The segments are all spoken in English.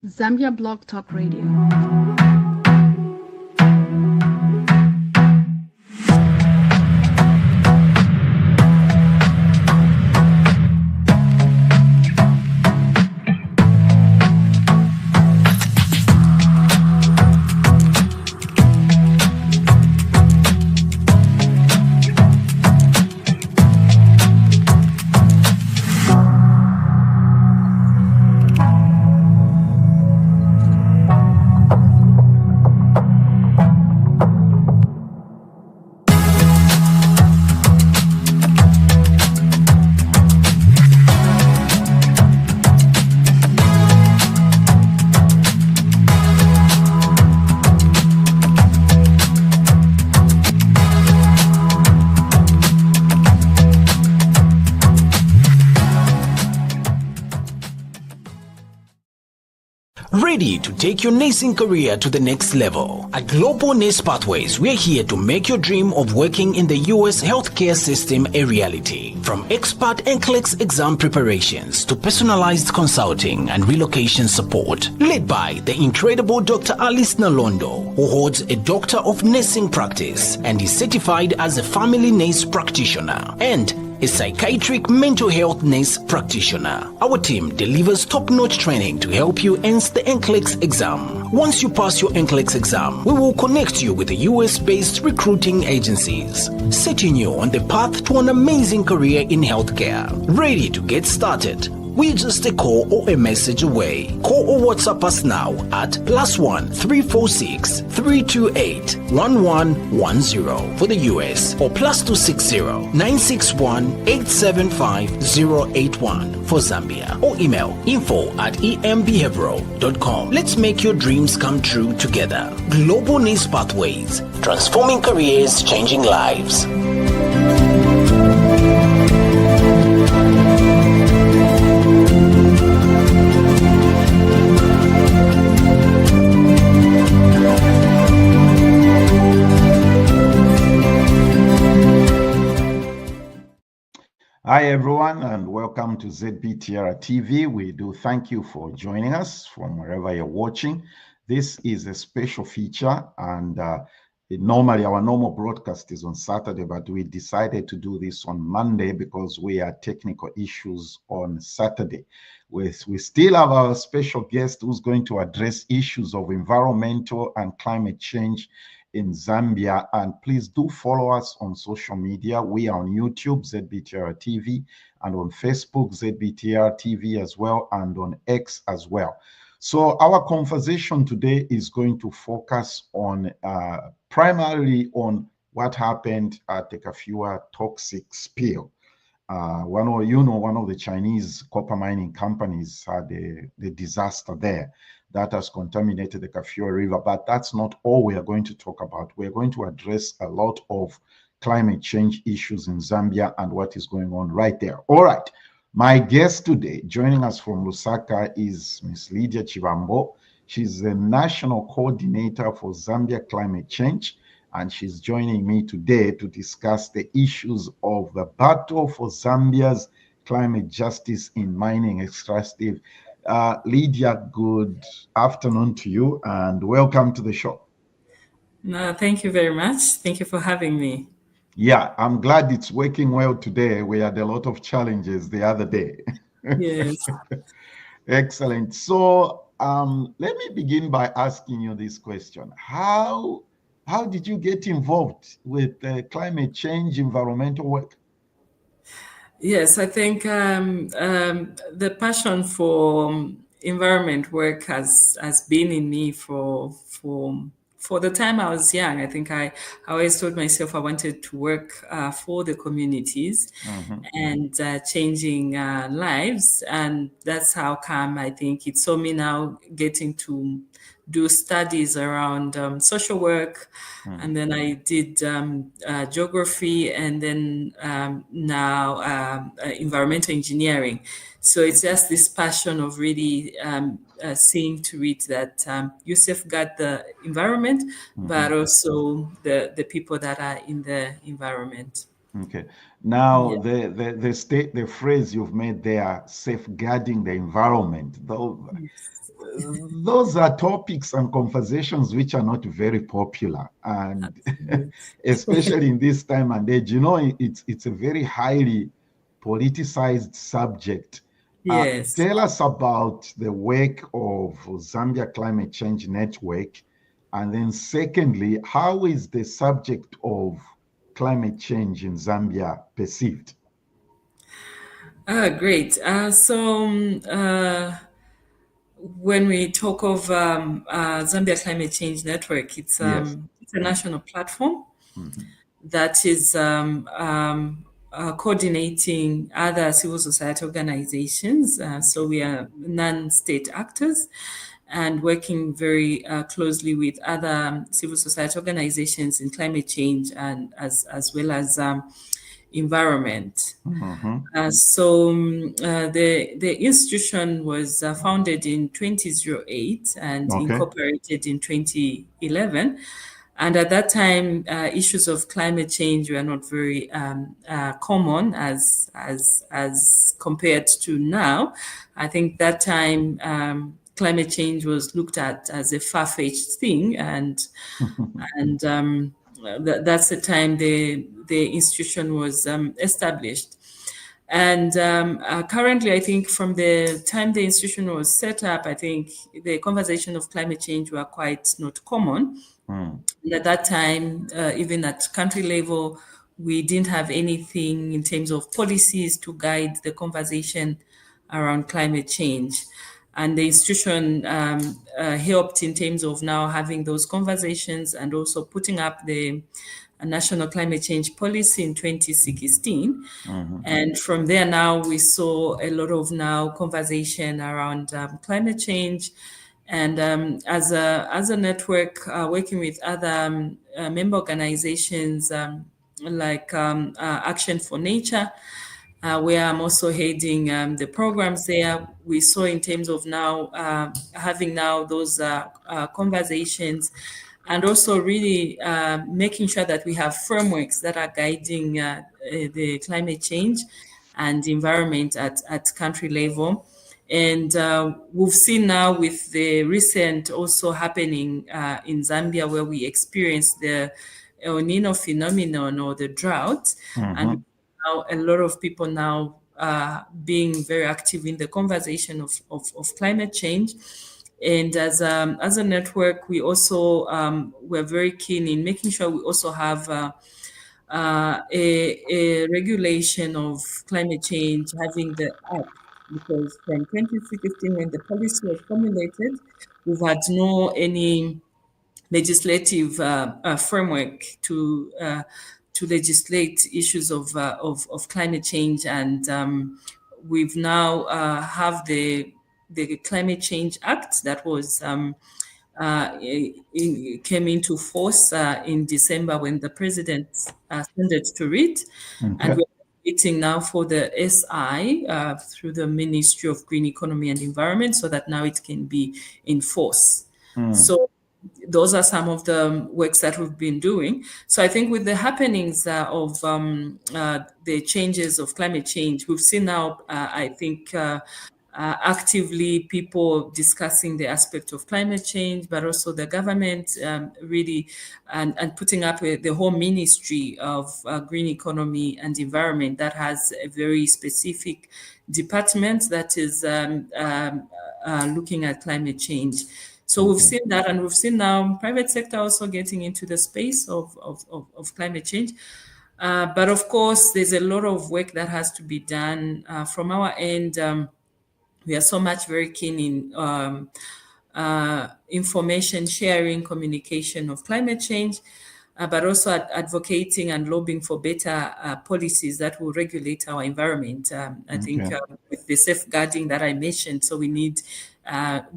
Zambia Blog Talk Radio. Ready to take your nursing career to the next level? At Global Nurse Pathways, we're here to make your dream of working in the U.S. healthcare system a reality. From expert NCLEX exam preparations to personalized consulting and relocation support, led by the incredible Dr. Alice Nalondo, who holds a Doctor of Nursing practice and is certified as a family nurse practitioner and a psychiatric mental health nurse practitioner. Our team delivers top-notch training to help you answer the NCLEX exam. Once you pass your NCLEX exam, we will connect you with the US-based recruiting agencies, setting you on the path to an amazing career in healthcare. Ready to get started? We're just a call or a message away. Call or WhatsApp us now at +1 346 328 1110 for the US or +260 961 875 081 for Zambia or email info@embbehavioral.com. Let's make your dreams come true together. Global Nurse Pathways, transforming careers, changing lives. Hi everyone and welcome to ZBTR TV. We do thank you for joining us from wherever you're watching. This is a special feature and normally our normal broadcast is on Saturday, but we decided to do this on Monday because we had technical issues on Saturday. We still have our special guest who's going to address issues of environmental and climate change in Zambia, and please do follow us on social media. We are on YouTube, ZBTR TV, and on Facebook, ZBTR TV as well, and on X as well. So our conversation today is going to focus on primarily on what happened at the Kafua toxic spill. One of the Chinese copper mining companies had the disaster there that has contaminated the Kafua River. But that's not all we are going to talk about. We're going to address a lot of climate change issues in Zambia and what is going on right there. All right. My guest today, joining us from Lusaka, is Miss Lydia Chibambo. She's the National Coordinator for Zambia Climate Change, and she's joining me today to discuss the issues of the battle for Zambia's climate justice in mining extractive. Lydia, good afternoon to you and welcome to the show. No, thank you very much. Thank you for having me. Yeah, I'm glad it's working well today. We had a lot of challenges the other day. Yes. Excellent. So let me begin by asking you this question. How did you get involved with climate change, environmental work? Yes, I think the passion for environment work has been in me for the time I was young. I think I always told myself I wanted to work for the communities and changing lives, and that's how come I think it saw me now getting to do studies around social work, and then I did geography, and then now environmental engineering. So it's just this passion of really seeing to it that you safeguard the environment, but also the people that are in the environment. Okay. Now, the phrase you've made there, safeguarding the environment, though, those are topics and conversations which are not very popular, and especially in this time and age, it's a very highly politicized subject. Yes. Tell us about the work of Zambia Climate Change Network, and then secondly, how is the subject of climate change in Zambia perceived? Great. When we talk of Zambia Climate Change Network, it's Yes. it's a national platform Mhm. that is coordinating other civil society organizations. So we are non-state actors and working very closely with other civil society organizations in climate change and as well as environment. Mhm. The institution was founded in 2008 and Okay. incorporated in 2011. And at that time, issues of climate change were not very common as compared to now. I think that time climate change was looked at as a far-fetched thing, and that's the time the institution was established. And currently, I think from the time the institution was set up, I think the conversation of climate change were quite not common. Mm. And at that time, even at country level, we didn't have anything in terms of policies to guide the conversation around climate change. And the institution helped in terms of now having those conversations and also putting up the national climate change policy in 2016. Mhm. And from there now we saw a lot of now conversation around climate change. And as a network working with other member organizations like Action for Nature, where I'm also heading the programs there, we saw in terms of now having now those conversations and also really making sure that we have frameworks that are guiding the climate change and environment at country level. And we've seen now with the recent also happening in Zambia, where we experienced the El Nino phenomenon or the drought, and now a lot of people now being very active in the conversation of climate change. And as a network, we also we're very keen in making sure we also have a regulation of climate change, having the act, because from 2016 when the policy was formulated, we've had no any legislative framework to legislate issues of climate change, and we've now have the Climate Change Act that was came into force in December when the president sent it to read, Okay. and we're waiting now for the SI through the Ministry of Green Economy and Environment so that now it can be in force. So those are some of the works that we've been doing. So I think with the happenings of the changes of climate change, we've seen now, I think, actively people discussing the aspect of climate change, but also the government really and putting up the whole ministry of green economy and environment that has a very specific department that is looking at climate change. So we've seen that, and we've seen now private sector also getting into the space of climate change. But of course, there's a lot of work that has to be done from our end. We are so much very keen in information sharing, communication of climate change, but also advocating and lobbying for better policies that will regulate our environment. I think with the safeguarding that I mentioned, so we need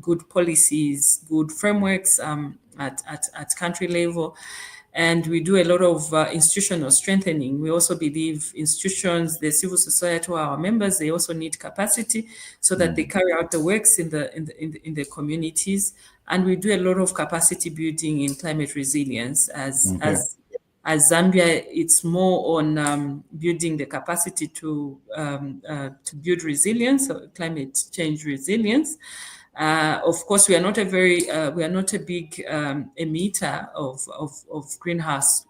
good policies, good frameworks at country level. And we do a lot of institutional strengthening. We also believe institutions, the civil society, our members, they also need capacity so that they carry out the works in the communities. And we do a lot of capacity building in climate resilience. As Zambia, it's more on building the capacity to build resilience, climate change resilience. Of course, we are not a big emitter of greenhouse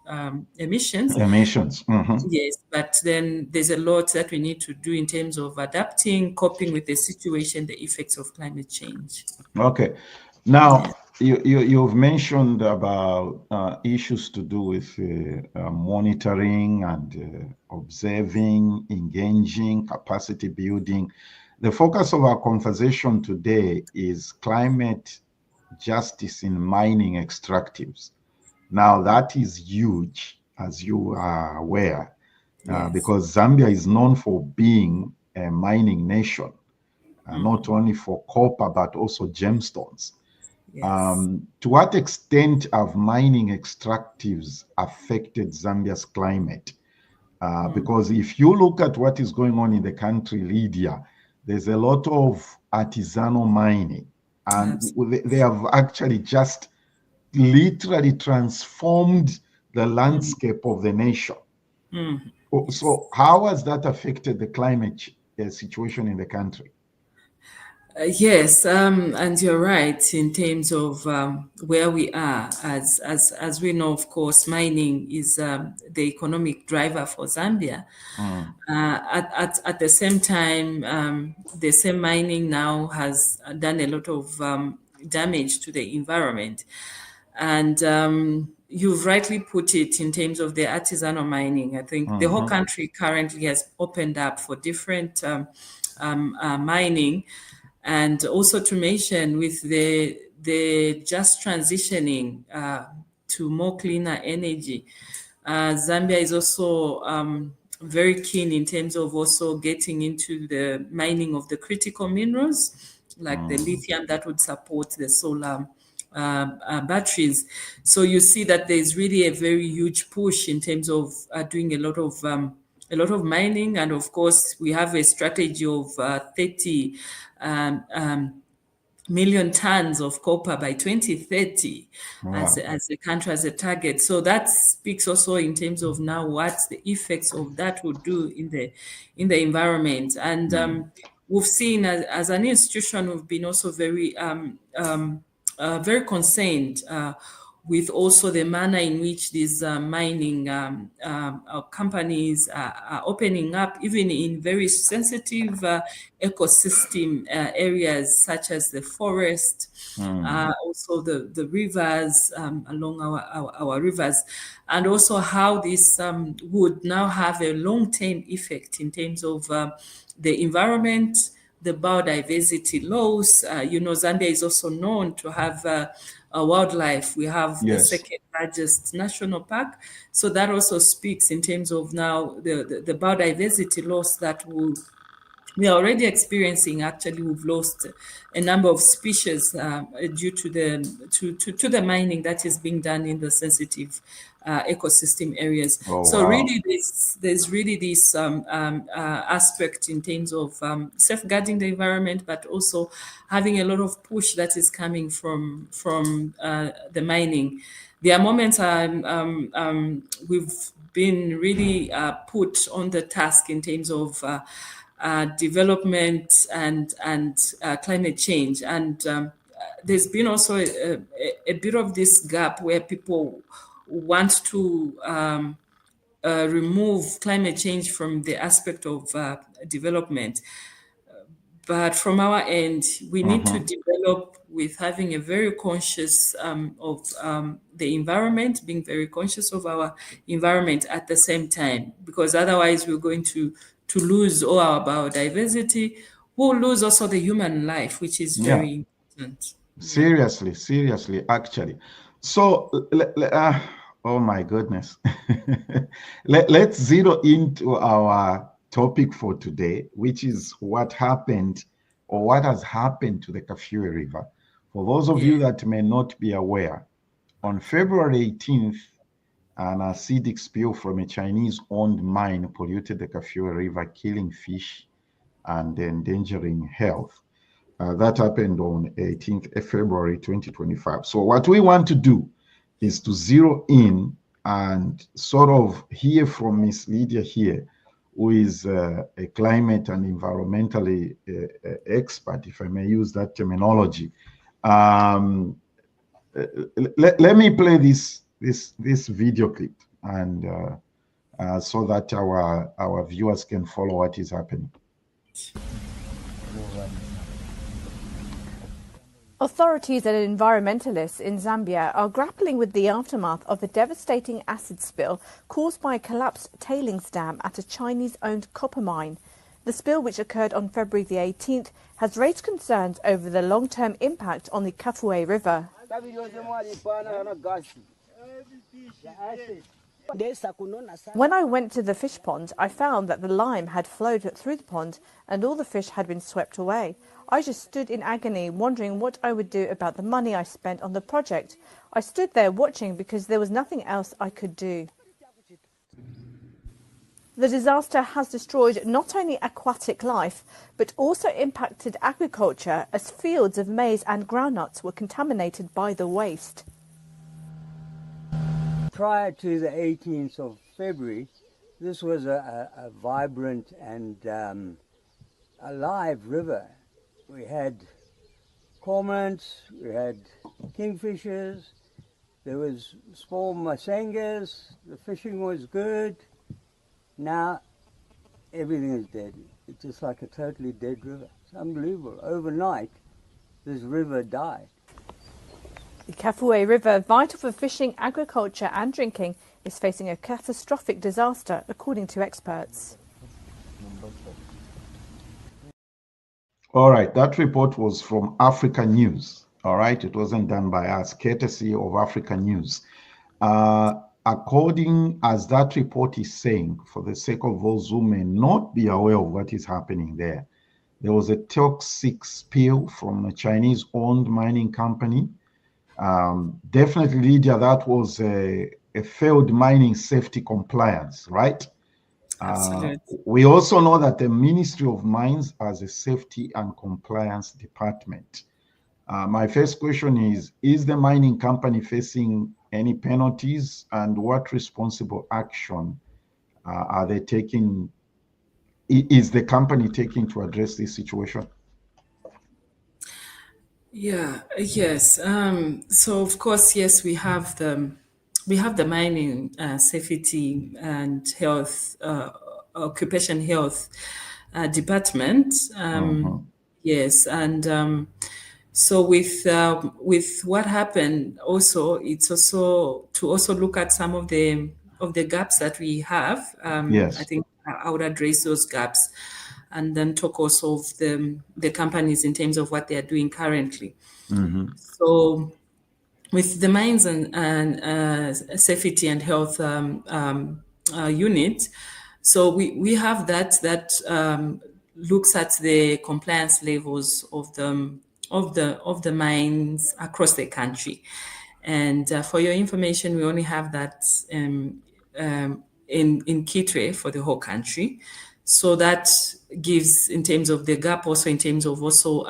emissions. Emissions. Yes, but then there's a lot that we need to do in terms of adapting, coping with the situation, the effects of climate change. Okay. Now, you've mentioned about issues to do with monitoring and observing, engaging, capacity building. The focus of our conversation today is climate justice in mining extractives. Now, that is huge, as you are aware, because Zambia is known for being a mining nation, not only for copper, but also gemstones. Yes. To what extent have mining extractives affected Zambia's climate? Because if you look at what is going on in the country, Lydia, there's a lot of artisanal mining, and they have actually just literally transformed the landscape of the nation. So how has that affected the climate situation in the country? Yes, and you're right in terms of where we are. As we know, of course, mining is the economic driver for Zambia. At the same time, the same mining now has done a lot of damage to the environment. And you've rightly put it in terms of the artisanal mining. I think the whole country currently has opened up for different mining. And also to mention with the just transitioning to more cleaner energy, Zambia is also very keen in terms of also getting into the mining of the critical minerals, like the lithium that would support the solar batteries. So you see that there's really a very huge push in terms of doing a lot of mining, and of course we have a strategy of 30 million tons of copper by 2030 as a country, as a target. So that speaks also in terms of now what the effects of that would do in the environment. And we've seen as an institution, we've been also very very concerned with also the manner in which these mining companies are opening up, even in very sensitive ecosystem areas such as the forest, also the rivers, along our rivers, and also how this would now have a long-term effect in terms of the environment, the biodiversity loss. Zambia is also known to have wildlife. We have the second largest national park. So that also speaks in terms of now the biodiversity loss that we are already experiencing. Actually, we've lost a number of species due to the mining that is being done in the sensitive ecosystem areas. Really, there's really this aspect in terms of safeguarding the environment, but also having a lot of push that is coming from the mining. There are moments we've been really put on the task in terms of development and climate change, and there's been also a bit of this gap where people want to remove climate change from the aspect of development. But from our end, we need to develop with having a very conscious of the environment, being very conscious of our environment at the same time, because otherwise we're going to lose all our biodiversity. We'll lose also the human life, which is very important. Seriously, actually. So, oh my goodness. Let's zero into our topic for today, which is what happened or what has happened to the Kafue River. For those of you that may not be aware, on February 18th, an acidic spill from a Chinese-owned mine polluted the Kafue River, killing fish and endangering health. That happened on 18th February 2025. So what we want to do is to zero in and sort of hear from Miss Lydia here who is a climate and environmentally expert, if I may use that terminology. Let me play this video clip, and so that our viewers can follow what is happening. Authorities and environmentalists in Zambia are grappling with the aftermath of the devastating acid spill caused by a collapsed tailings dam at a Chinese-owned copper mine. The spill, which occurred on February the 18th, has raised concerns over the long-term impact on the Kafue River. When I went to the fish pond, I found that the lime had flowed through the pond and all the fish had been swept away. I just stood in agony, wondering what I would do about the money I spent on the project. I stood there watching because there was nothing else I could do. The disaster has destroyed not only aquatic life, but also impacted agriculture, as fields of maize and groundnuts were contaminated by the waste. Prior to the 18th of February, this was a vibrant and alive river. We had cormorants, we had kingfishers, there was small masengas, the fishing was good. Now everything is dead. It's just like a totally dead river. It's unbelievable. Overnight, this river died. The Kafue River, vital for fishing, agriculture and drinking, is facing a catastrophic disaster, according to experts. All right, that report was from Africa News. All right, it wasn't done by us, courtesy of Africa News. According as that report is saying, for the sake of those who may not be aware of what is happening there, there was a toxic spill from a Chinese-owned mining company. Definitely, Lydia, that was a failed mining safety compliance, right? Absolutely. We also know that the Ministry of Mines has a safety and compliance department. My first question is the mining company facing any penalties, and what responsible action are they taking? Is the company taking to address this situation? Yes. So of course, yes, we have the mining safety and health, occupation health department. Yes, and so with what happened, also it's also to also look at some of the gaps that we have. Yes. I think I would address those gaps, and then talk also of the companies in terms of what they are doing currently. So with the mines and safety and health unit, so we have that looks at the compliance levels of the mines across the country. And for your information, we only have that in Kitwe for the whole country. So that gives, in terms of the gap, also in terms of also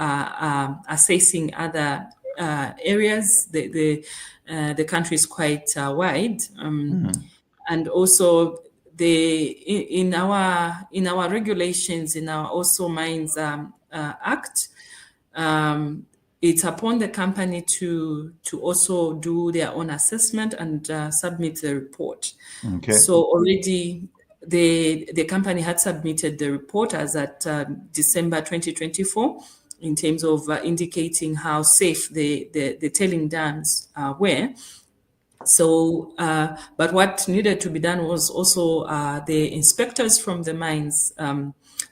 assessing other areas. The country is quite wide, and also in our regulations, in our also Mines Act, it's upon the company to also do their own assessment and submit the report. Okay. So already the company had submitted the report as at December 2024 in terms of indicating how safe the tailing dams were. So, but what needed to be done was also the inspectors from the mines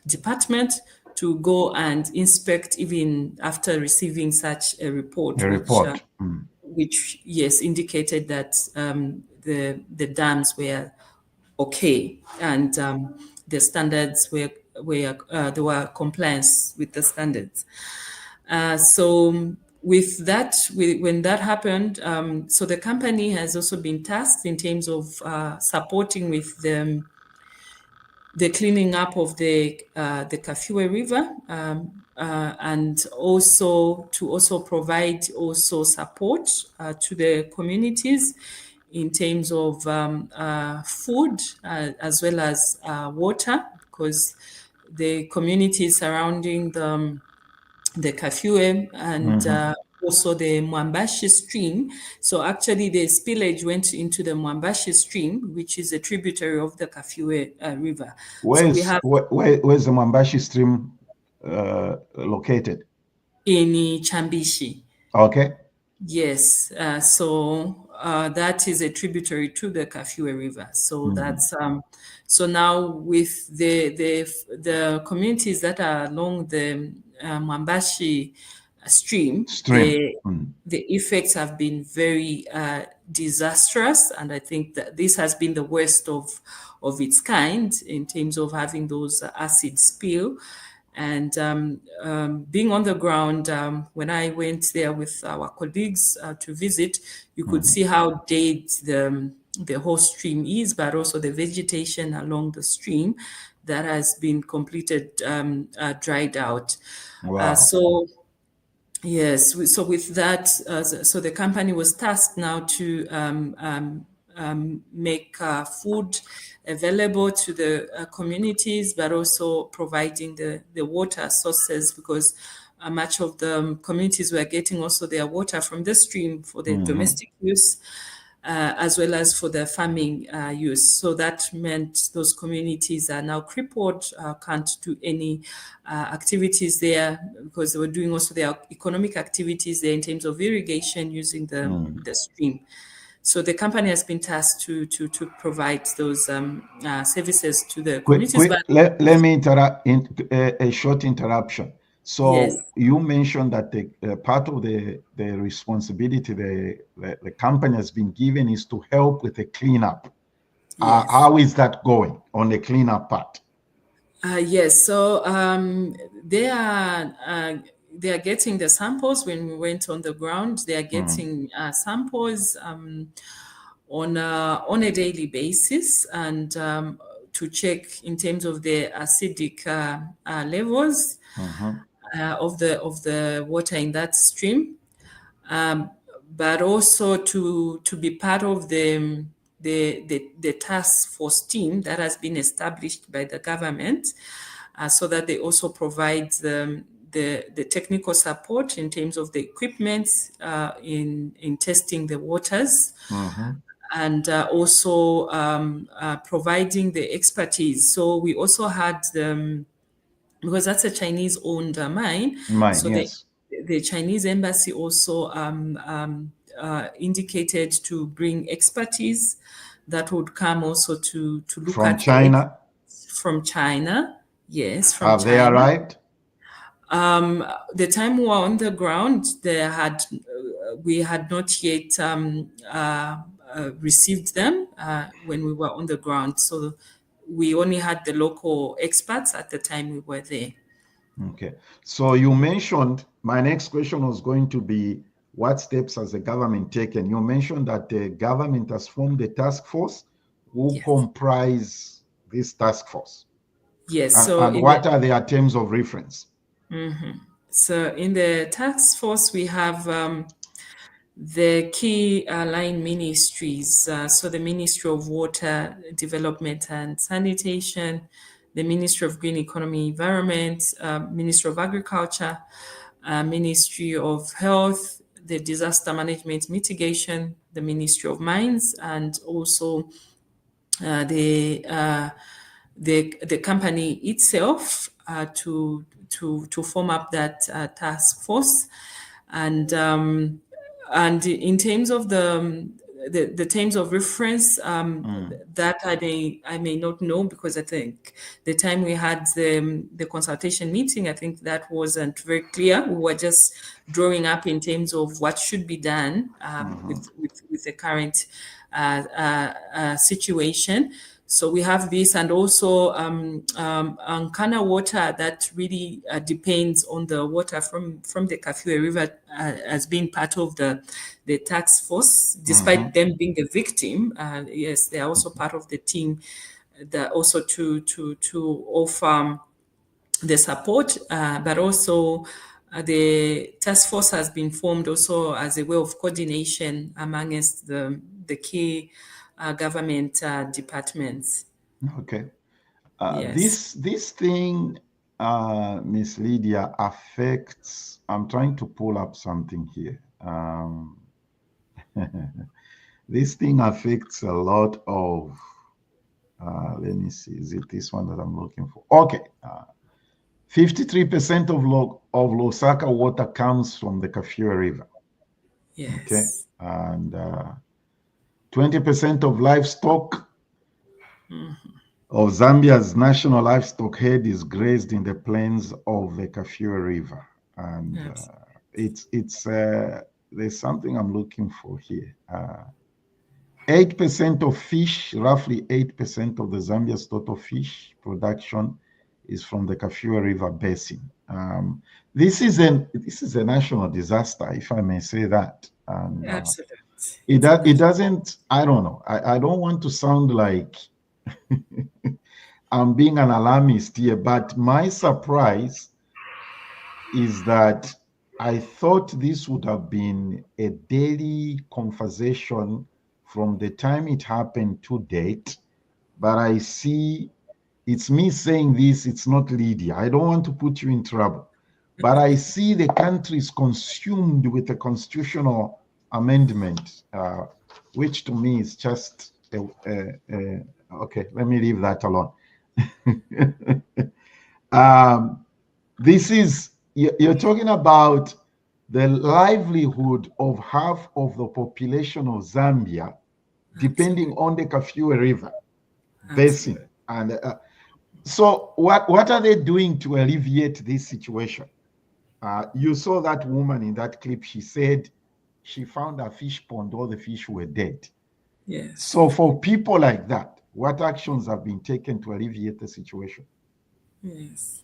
department to go and inspect even after receiving such a report. Which yes, indicated that the dams were okay, and the standards were there were compliance with the standards. So with that, when that happened, so the company has also been tasked in terms of supporting with the cleaning up of the Kafue River, and also to provide also support to the communities in terms of food as well as water because the communities surrounding the Kafue and also the Mwambashi stream. So actually the spillage went into the Mwambashi stream, which is a tributary of the Kafue river. Where's the Mwambashi stream located? In Chambishi. Okay. Yes, so that is a tributary to the Kafue River. So that's so now with the communities that are along the Mwambashi stream. The effects have been very disastrous, and I think that this has been the worst of its kind in terms of having those acid spill. And being on the ground, when I went there with our colleagues to visit, you could see how dead the whole stream is, but also the vegetation along the stream that has been completed dried out. Wow. So yes, so with that, so the company was tasked now to make food available to the communities, but also providing the water sources, because much of the communities were getting also their water from the stream for their domestic use, as well as for their farming use. So that meant those communities are now crippled, can't do any activities there, because they were doing also their economic activities there in terms of irrigation using the stream. So the company has been tasked to provide those services to the communities. Let me interrupt a short interruption. So yes. You mentioned that the part of the responsibility the company has been given is to help with the cleanup. Yes. How is that going on the cleanup part? Yes, so they are getting the samples. When we went on the ground, they are getting samples on a daily basis, and to check in terms of the acidic levels of the water in that stream, but also to be part of the task force team that has been established by the government, so that they also provide the technical support in terms of the equipment in testing the waters, and also providing the expertise. So we also had because that's a Chinese-owned mine. So yes. the Chinese embassy also indicated to bring expertise that would come also to look from at China. From China, yes, from Have China. they arrived? The time we were on the ground, we had not yet received them when we were on the ground. So we only had the local experts at the time we were there. Okay. So you mentioned, my next question was going to be, what steps has the government taken? You mentioned that the government has formed a task force. Who comprise this task force? Yes. And what are their terms of reference? So in the task force, we have the key line ministries. So the Ministry of Water Development and Sanitation, the Ministry of Green Economy Environment, Ministry of Agriculture, Ministry of Health, the Disaster Management Mitigation, the Ministry of Mines, and also the company itself to form up that task force. And in terms of the terms of reference, that I may not know, because I think the time we had the consultation meeting, I think that wasn't very clear. We were just drawing up in terms of what should be done with the current situation. So we have this, and also Ankana water that really depends on the water from the Kafue River as being part of the task force, despite them being a victim. Yes, they are also part of the team that also to offer the support, but also the task force has been formed also as a way of coordination amongst the key government departments. Okay. Yes. This thing, Miss Lydia, affects. I'm trying to pull up something here. This thing affects a lot of. Let me see. Is it this one that I'm looking for? Okay. 53% of Lusaka water comes from the Kafue River. Okay. Yes. And 20% of livestock of Zambia's national livestock herd is grazed in the plains of the Kafue River. And it's there's something I'm looking for here. 8% of fish, roughly 8% of the Zambia's total fish production is from the Kafue River basin. This is a national disaster, if I may say that. And Absolutely. it doesn't. I don't know. I don't want to sound like I'm being an alarmist here, but my surprise is that I thought this would have been a daily conversation from the time it happened to date, but I see it's me saying this, it's not Lydia. I don't want to put you in trouble, but I see the country is consumed with a constitutional amendment, which to me is just, okay, let me leave that alone. This is, you're talking about the livelihood of half of the population of Zambia, depending on the Kafue River basin. And so what are they doing to alleviate this situation? You saw that woman in that clip. She said she found a fish pond, all the fish were dead. Yes. So for people like that, what actions have been taken to alleviate the situation? Yes.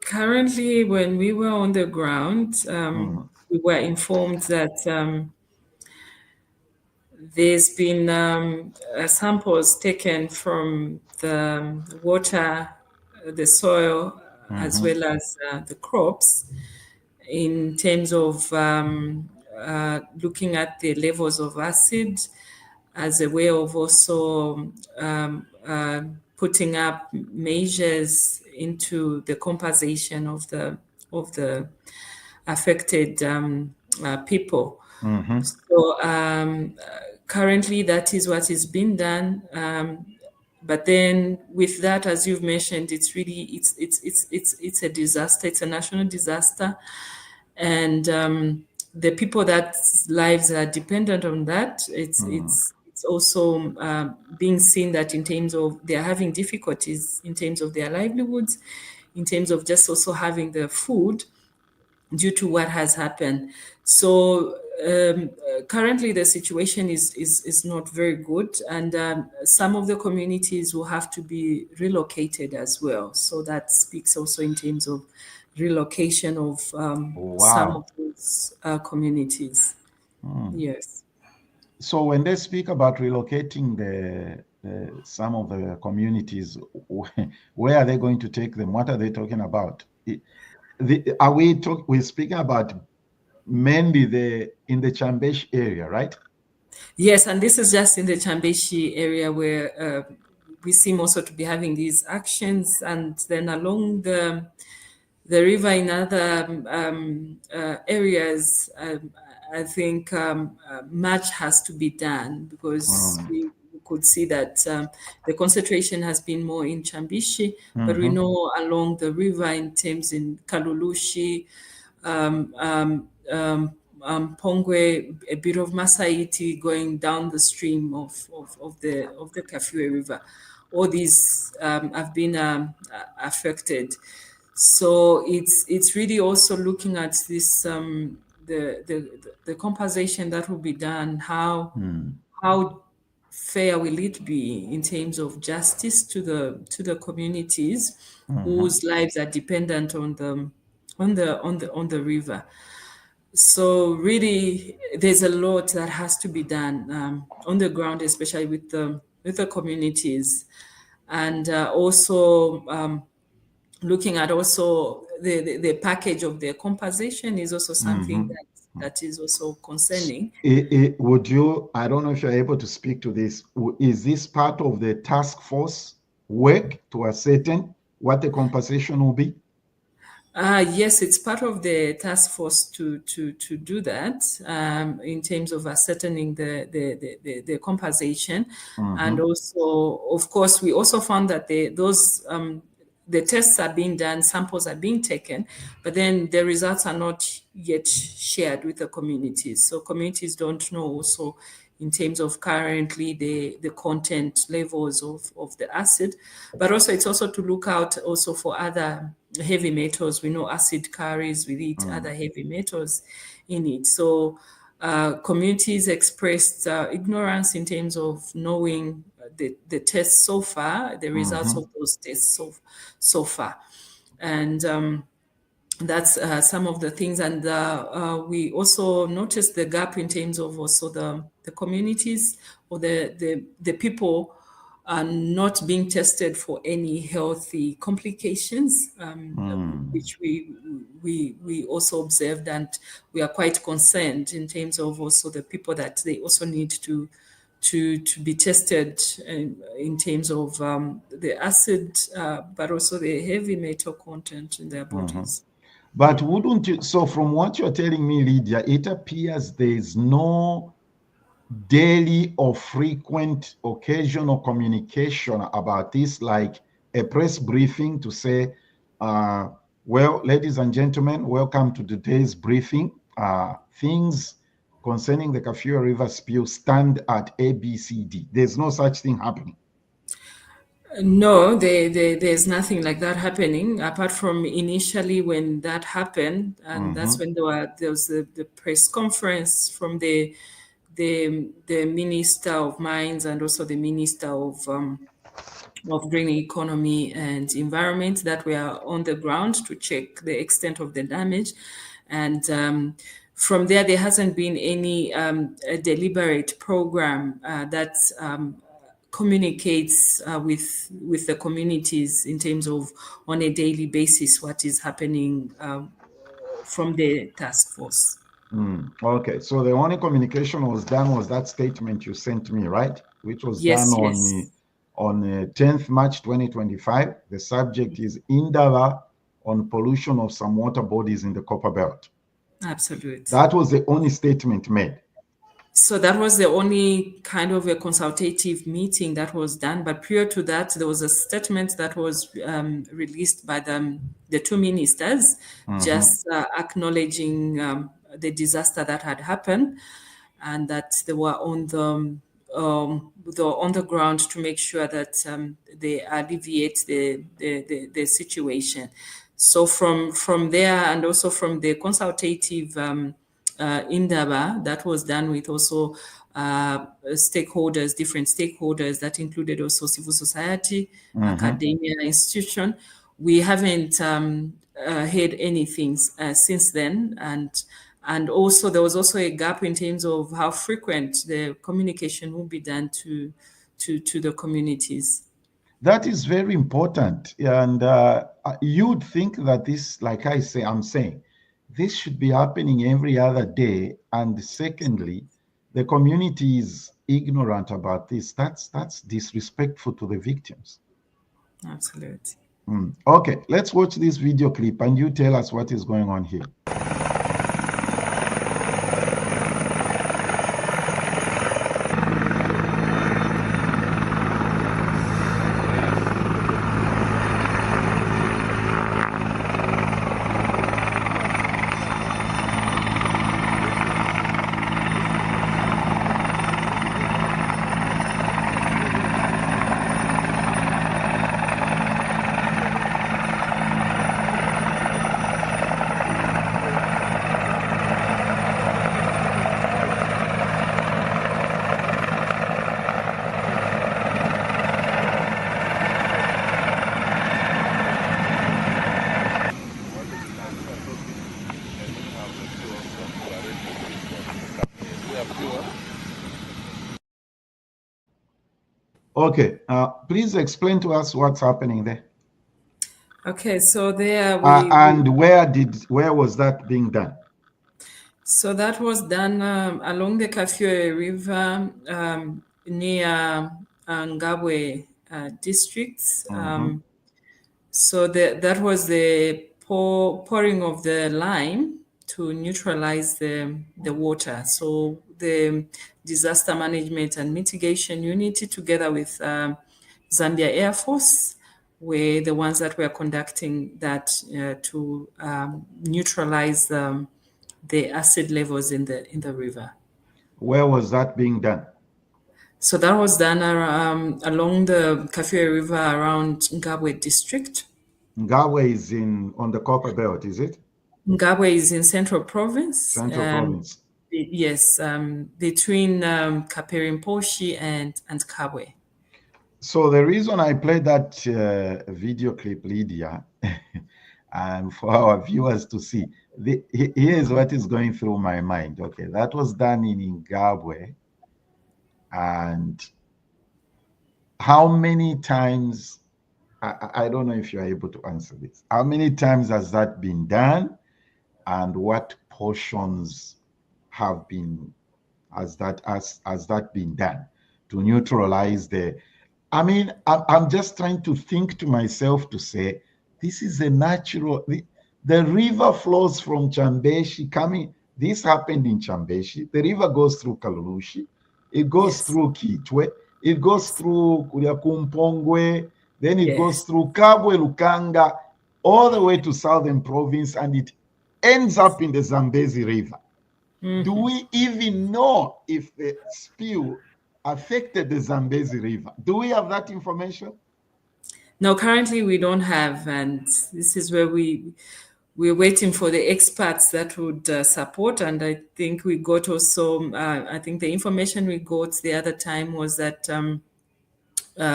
Currently, when we were on the ground, we were informed that there's been samples taken from the water, the soil, as well as the crops, in terms of looking at the levels of acid as a way of also putting up measures into the compensation of the affected people. So currently, that is what is being done. But then, with that, as you've mentioned, it's really it's a disaster. It's a national disaster, and the people that's lives are dependent on that. It's also being seen that in terms of they are having difficulties in terms of their livelihoods, in terms of just also having the food due to what has happened. So currently the situation is not very good, and some of the communities will have to be relocated as well. So that speaks also in terms of relocation of some of those communities. Yes. So when they speak about relocating some of the communities, where are they going to take them? What are they talking about? We're speaking about mainly in the Chambeshi area, right? Yes, and this is just in the Chambeshi area where we seem also to be having these actions, and then along the river in other areas, I think much has to be done, because we could see that the concentration has been more in Chambeshi, but we know along the river in Thames, in Kalulushi, Pongwe, a bit of Masaiti going down the stream of the Kafue River. All these have been affected. So it's really also looking at this the compensation that will be done. How fair will it be in terms of justice to the communities whose lives are dependent on the river. So really, there's a lot that has to be done on the ground, especially with the communities, and also looking at also the package of the compensation is also something that that is also concerning. Would you, I don't know if you're able to speak to this, is this part of the task force work to ascertain what the compensation will be? Yes, it's part of the task force to do that in terms of ascertaining the compensation, and also, of course, we also found that the tests are being done, samples are being taken, but then the results are not yet shared with the communities. So communities don't know also in terms of currently the content levels of the acid, but also it's also to look out also for other heavy metals. We know acid carries with it other heavy metals in it. So communities expressed ignorance in terms of knowing the tests so far, the results of those tests so far. And that's some of the things. And we also noticed the gap in terms of also the communities or the people are not being tested for any healthy complications, which we also observed, and we are quite concerned in terms of also the people that they also need to be tested in terms of the acid, but also the heavy metal content in their bodies. But wouldn't you, so from what you're telling me, Lydia, it appears there's no daily or frequent occasional communication about this, like a press briefing to say, well, ladies and gentlemen, welcome to today's briefing. Things concerning the Kafue River spill stand at ABCD. There's no such thing happening. No, there's nothing like that happening, apart from initially when that happened, and that's when there was the press conference from the Minister of Mines and also the Minister of Green Economy and Environment, that we are on the ground to check the extent of the damage. And from there hasn't been any deliberate program that communicates with the communities in terms of on a daily basis what is happening from the task force. Okay, so the only communication was done was that statement you sent me, right? Which was Yes, done yes. on 10th March 2025. The subject is Indaba on pollution of some water bodies in the Copper Belt. Absolutely. That was the only statement made. So that was the only kind of a consultative meeting that was done. But prior to that, there was a statement that was released by the two ministers, just acknowledging the disaster that had happened, and that they were on the ground to make sure that they alleviate the situation. So from there, and also from the consultative Indaba, that was done with also stakeholders, different stakeholders that included also civil society, academia, institution. We haven't heard anything since then, and also there was also a gap in terms of how frequent the communication will be done to the communities. That is very important. And you'd think that this, like I'm saying, this should be happening every other day. And secondly, the community is ignorant about this. That's disrespectful to the victims. Absolutely. Okay, let's watch this video clip and you tell us what is going on here. Okay, please explain to us what's happening there. Okay, so there and where was that being done? So that was done along the Kafue River near Ngabwe districts. So that was the pouring of the lime to neutralize the water. So the disaster management and mitigation unit, together with Zambia Air Force, were the ones that were conducting that to neutralize the acid levels in the river. Where was that being done? So that was done along the Kafue River around Ngabwe district. Ngabwe is on the Copper Belt, is it? Ngabwe is in Central Province. Central Province. Yes, between Kaperimposhi and Kabwe. So the reason I played that video clip, Lydia, and for our viewers to see, here's what is going through my mind. Okay, that was done in Ngabwe. And how many times, I don't know if you're able to answer this, how many times has that been done, and what portions have been, has that been done to neutralize the, I mean, I'm just trying to think to myself to say, this is a natural, the river flows from Chambeshi coming, this happened in Chambeshi, the river goes through Kalulushi, it goes through Kitwe, it goes through Kuriakumpongwe, then it goes through Kabwe, Lukanga, all the way to Southern Province, and it ends up in the Zambezi River. Do we even know if the spill affected the Zambezi River? Do we have that information? No, currently we don't have, and this is where we're waiting for the experts that would support. And I think we got also, I think the information we got the other time was that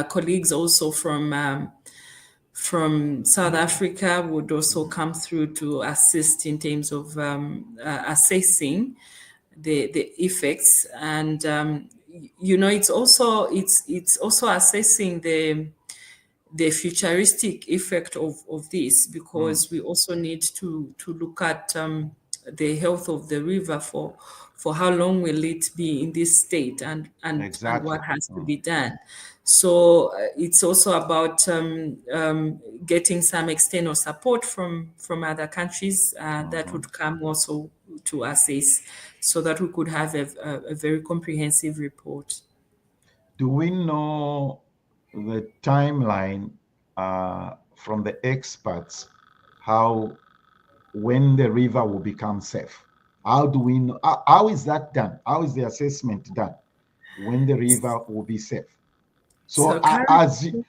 colleagues also from South Africa would also come through to assist in terms of assessing the effects. And it's also assessing the futuristic effect of this, because we also need to look at the health of the river for how long will it be in this state, and what has to be done. So it's also about getting some external support from other countries that would come also to assess, so that we could have a very comprehensive report. Do we know the timeline from the experts when the river will become safe? How do we know? How is that done? How is the assessment done when the river will be safe? So as you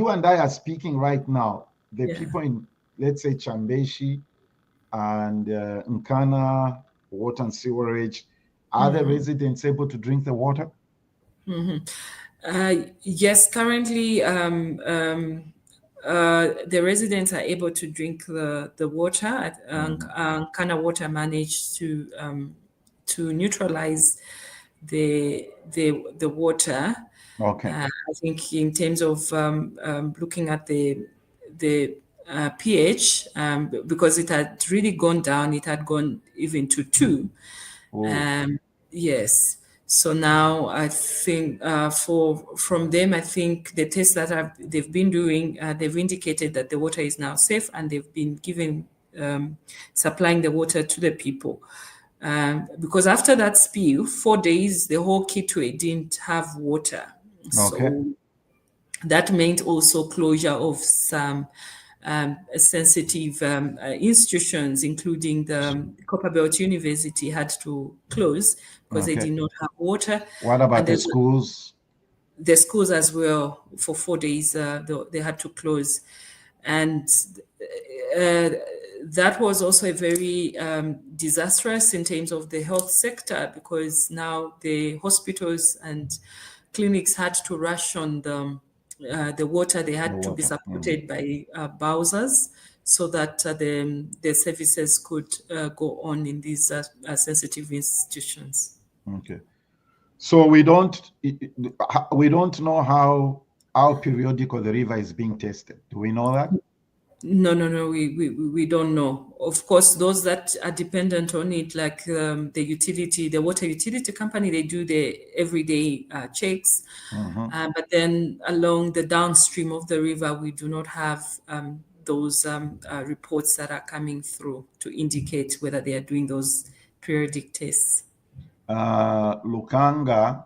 and I are speaking right now, the people in, let's say, Chambeshi and Nkana, water and sewerage, are the residents able to drink the water? Yes, currently the residents are able to drink the water. Nkana Water managed to neutralize the water. Okay. I think in terms of looking at the pH, because it had really gone down, it had gone even to 2. Yes. So now I think from them, I think the tests that they've been doing, they've indicated that the water is now safe, and they've been supplying the water to the people. Because after that spill, 4 days, the whole Kitwe didn't have water. Okay. So that meant also closure of some sensitive institutions, including the Copperbelt University had to close because they did not have water. What about the schools? The schools as well, for 4 days, they had to close. And that was also a very disastrous in terms of the health sector, because now the hospitals and clinics had to ration the water. They had to be supported by Bowsers, so that the services could go on in these sensitive institutions. Okay, so we don't know how periodical the river is being tested. Do we know that? No. We don't know. Of course, those that are dependent on it, like the water utility company, they do the everyday checks. But then along the downstream of the river, we do not have those reports that are coming through to indicate whether they are doing those periodic tests. Lukanga,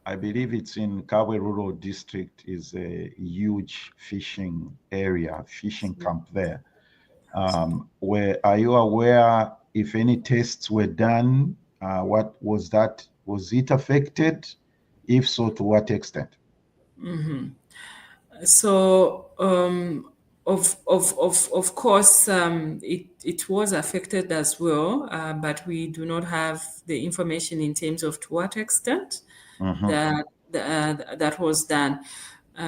I believe it's in Kabwe Rural District, is a huge fishing area, fishing camp there. Where are you aware if any tests were done? What was that? Was it affected? If so, to what extent? So of course it was affected as well, but we do not have the information in terms of to what extent that was done,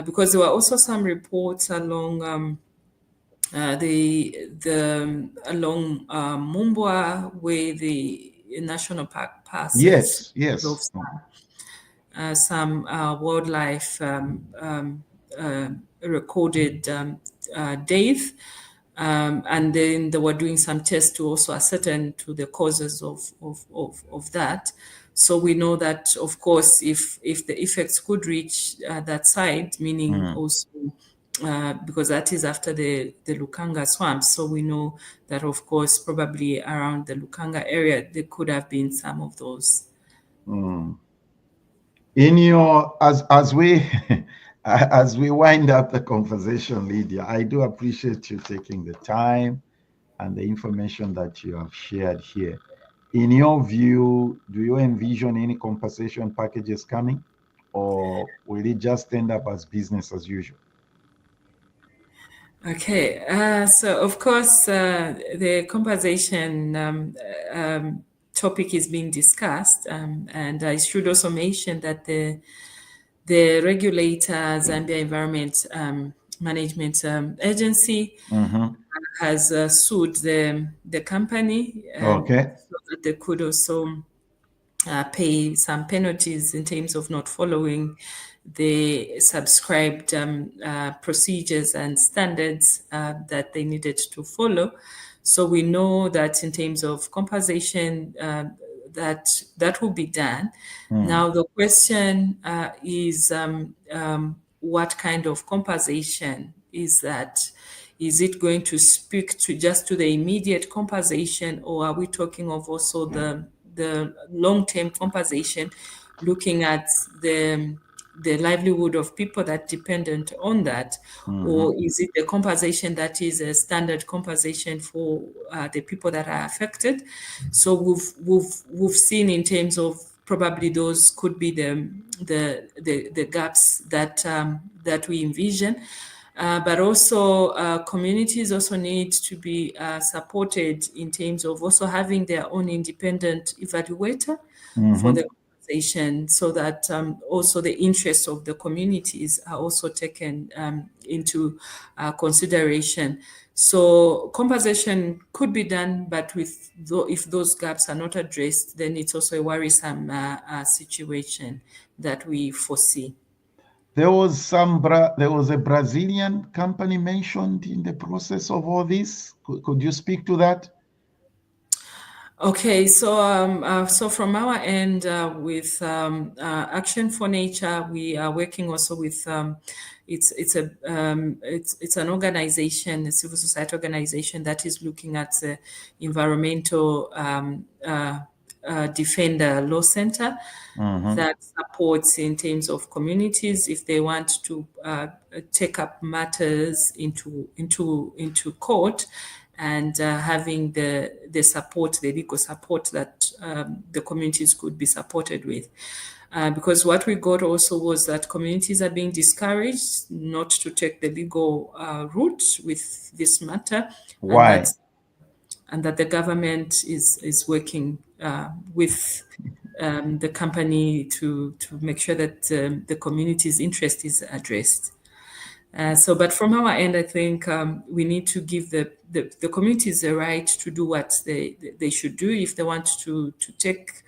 because there were also some reports along along Mumbwa, where the national park passes. Yes. Some wildlife recorded death, and then they were doing some tests to also ascertain to the causes of that. So we know that, of course, if the effects could reach that side, meaning also because that is after the Lukanga swamps, so we know that, of course, probably around the Lukanga area there could have been some of those. In your as we as we wind up the conversation, Lydia, I do appreciate you taking the time and the information that you have shared here. In your view, do you envision any compensation packages coming, or will it just end up as business as usual? Okay, so of course the compensation topic is being discussed, and I should also mention that the regulator, Zambia Environment Management Agency, has sued the company, so that they could also pay some penalties in terms of not following the subscribed procedures and standards that they needed to follow. So we know that in terms of compensation, that will be done. Now the question is what kind of compensation is that? Is it going to speak to just to the immediate compensation, or are we talking of also the long-term compensation, looking at the livelihood of people that dependent on that, or is it the compensation that is a standard compensation for the people that are affected? So we've seen in terms of probably those could be the gaps that we envision. But also communities also need to be supported in terms of also having their own independent evaluator for the organization, so that also the interests of the communities are also taken into consideration. So compensation could be done, but if those gaps are not addressed, then it's also a worrisome situation that we foresee. There was a Brazilian company mentioned in the process of all this. Could you speak to that? Okay, so from our end, with Action for Nature, we are working also with it's an organization, a civil society organization that is looking at the environmental defender law center that supports in terms of communities if they want to take up matters into court, and having the support, the legal support that the communities could be supported with. Because what we got also was that communities are being discouraged not to take the legal route with this matter. Why? And that the government is working with the company to make sure that the community's interest is addressed. But from our end, I think we need to give the communities the right to do what they should do. If they want to take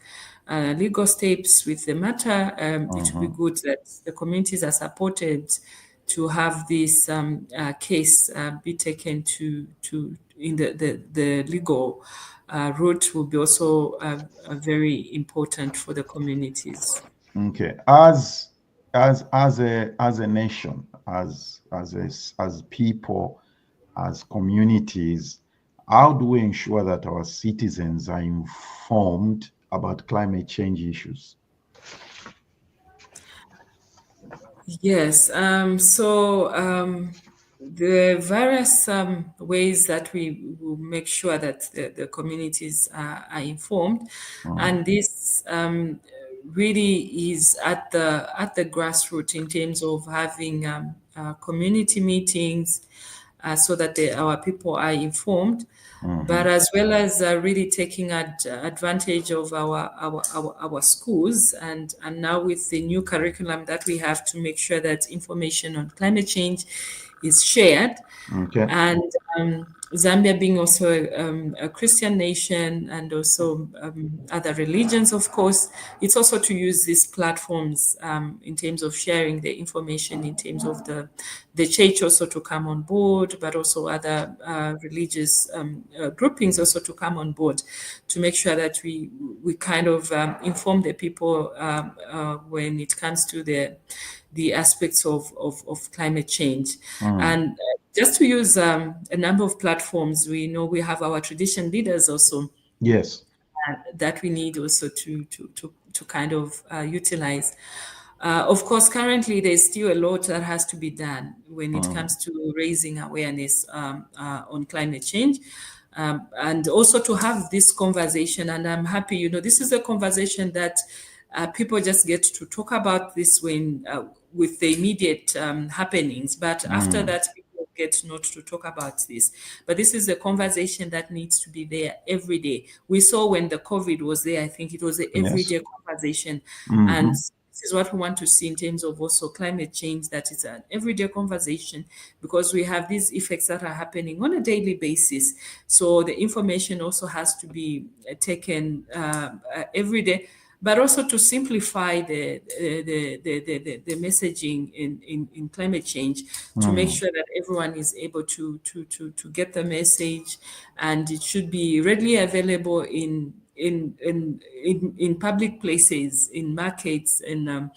legal steps with the matter, it would be good that the communities are supported to have this case be taken to in the legal route will be also very important for the communities. Okay, as a nation, as people, as communities, how do we ensure that our citizens are informed about climate change issues? Yes. The various ways that we will make sure that the communities are informed, and this really is at the grassroots in terms of having community meetings, so that our people are informed, but as well as really taking advantage of our schools, and now with the new curriculum that we have, to make sure that information on climate change is shared. Okay. And Zambia being also a Christian nation, and also other religions, of course, it's also to use these platforms in terms of sharing the information, in terms of the church also to come on board, but also other religious groupings also to come on board, to make sure that we kind of inform the people when it comes to the aspects of climate change. And just to use a number of platforms, we know we have our tradition leaders also Yes. that we need also to kind of utilize. Of course, currently there's still a lot that has to be done when it comes to raising awareness on climate change. And also to have this conversation. And I'm happy, this is a conversation that people just get to talk about this when with the immediate happenings. But after that, people get not to talk about this. But this is a conversation that needs to be there every day. We saw when the COVID was there, I think it was an everyday conversation. And this is what we want to see in terms of also climate change, that it's an everyday conversation, because we have these effects that are happening on a daily basis. So the information also has to be taken every day, but also to simplify the messaging in climate change, to make sure that everyone is able to get the message, and it should be readily available in public places, in markets, in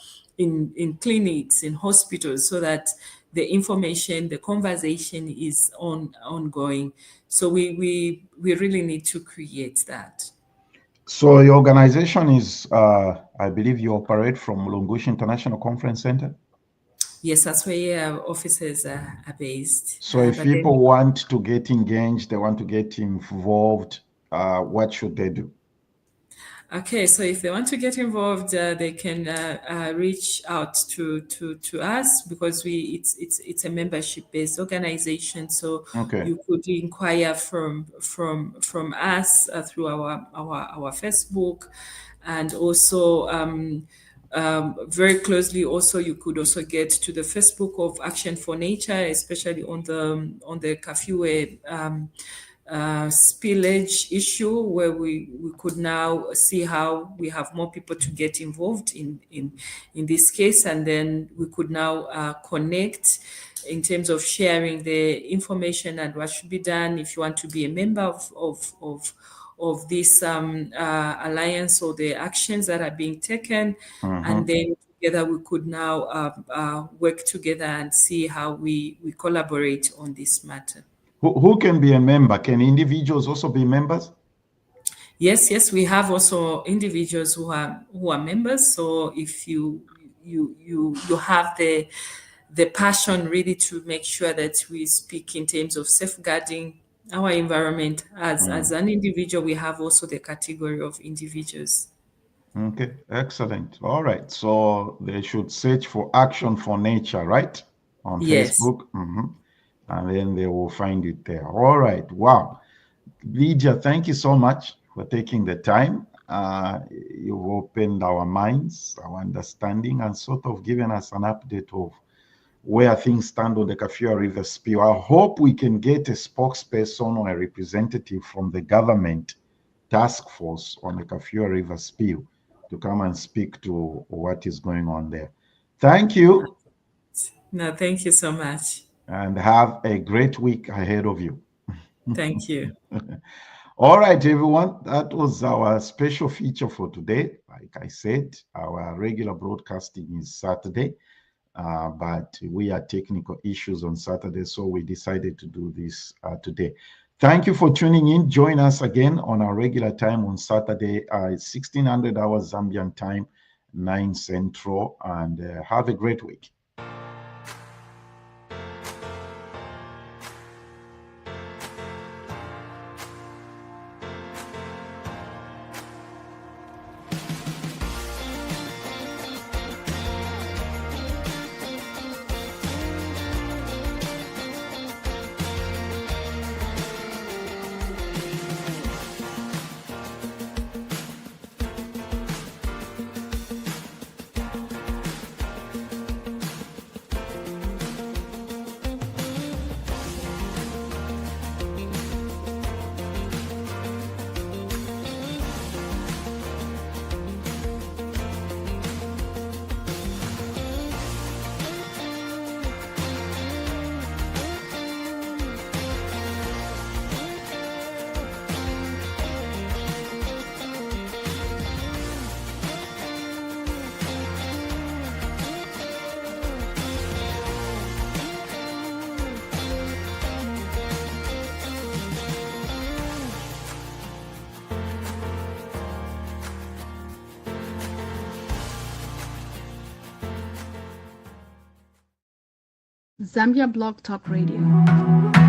clinics, in hospitals, so that the information, the conversation is ongoing. So we really need to create that. So your organization is, I believe you operate from Lungushi International Conference Center? Yes, that's where our offices are based. So if people want to get engaged, they want to get involved, what should they do? Okay, so if they want to get involved, they can reach out to us, because it's a membership-based organization. So you could inquire from us through our Facebook, and also very closely. Also, you could also get to the Facebook of Action for Nature, especially on the Kafue spillage issue, where we could now see how we have more people to get involved in this case, and then we could now connect in terms of sharing the information and what should be done. If you want to be a member of this alliance, or the actions that are being taken, and then together we could now work together and see how we collaborate on this matter. Who can be a member? Can individuals also be members? Yes, we have also individuals who are members. So if you have the passion really to make sure that we speak in terms of safeguarding our environment as an individual, we have also the category of individuals. Okay, excellent. All right. So they should search for Action for Nature, right? On Facebook. And then they will find it there. All right. Wow. Lydia, thank you so much for taking the time. You've opened our minds, our understanding, and sort of given us an update of where things stand on the Kafue River spill. I hope we can get a spokesperson or a representative from the government task force on the Kafue River spill to come and speak to what is going on there. Thank you. No, thank you so much. And have a great week ahead of you. Thank you. All right, everyone. That was our special feature for today. Like I said, our regular broadcasting is Saturday, but we had technical issues on Saturday, so we decided to do this today. Thank you for tuning in. Join us again on our regular time on Saturday, 1600 hours Zambian time, 9 Central, and have a great week. Zambia Blog Talk Radio.